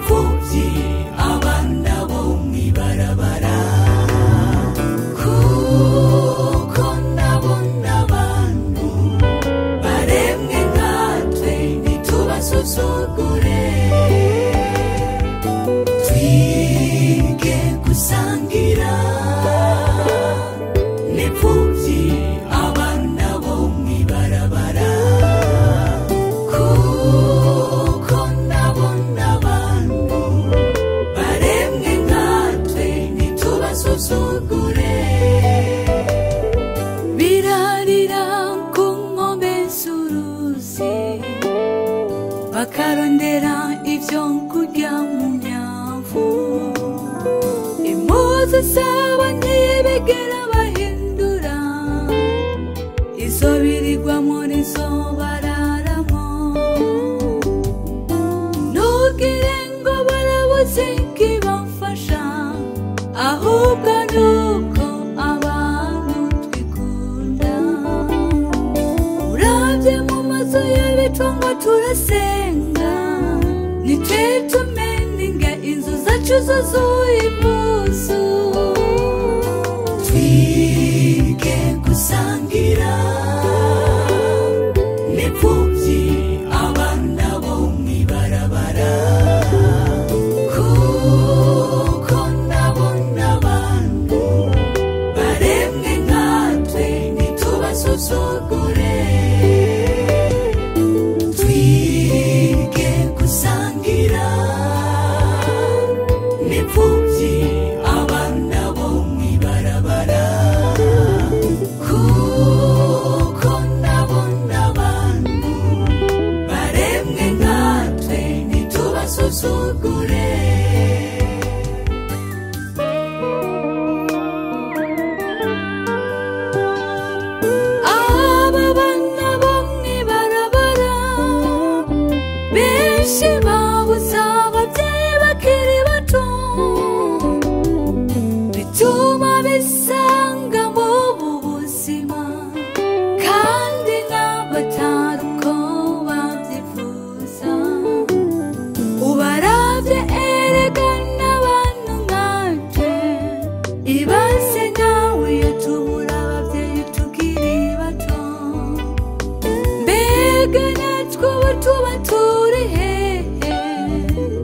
n'imfuvyi abana bo mw'ibarabara kuko nabona abantu baremwe nkatwe ntitubasuzugure twige gusangira n'imfuvyi abana bo mw'ibarabara kuko nabona abantu baremwe nkatwe ntitubasuzugure birarira ku nkombe z'uruzi bakarondera ivyo kurya mu myavu impuzu zabo ntibigera bahindura izo birirwa muri zo bararamo ntugire ngo barabuze ikibafasha ahubwo nuko abantu twikunda uravye mu maso y'abitwa ngo turasenga nitwe tumeninga inzu zacu zuzuye impuzu twige gusangira n'imfuvyi abana bo mw'ibarabara kuko nabona abantu baremwe nkatwe ntitubasuzugure twige gusangira n'imfuvyi abana bo mw'ibarabara kuko nabona abantu baremwe nkatwe ntitubasuzugure aba bana bo mw'ibarabara benshi babuze abavyeyi bakiri bato bituma bisanga mu buzima kandi n'abatari uko bavyifuza ubaravye erega n'abantu nkanje ibase nawe iyo tubura abavyeyi tukiri bato mbega natwe ubu tuba turi hehe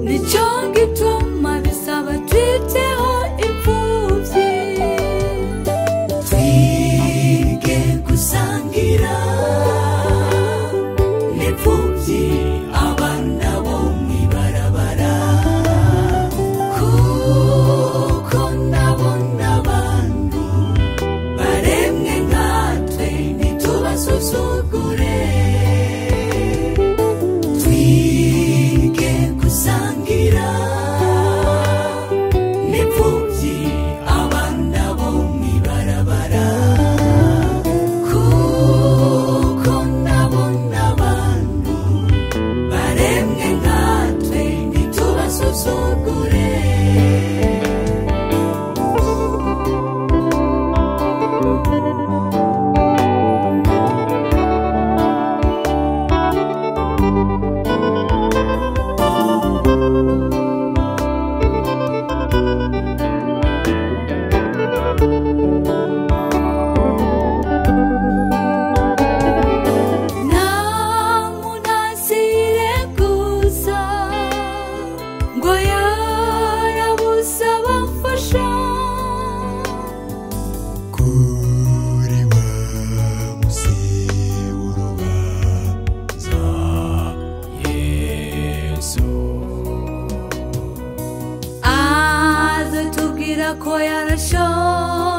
nico gituma bisaba twiteho imfuvyi twige gusangira n'imfuvyi abana bo mw'ibarabara kuko nabona abantu baremwe nkatwe ntitubasuzugure twige gusangira n'imfuvyi abana bo mw'ibarabara kuko nabona abantu baremwe nkatwe ntitubasuzugure namunazire gusa ngo yarabuze abafasha kuri wa musi w'urubanza Yesu azatubwira ko yarashoboye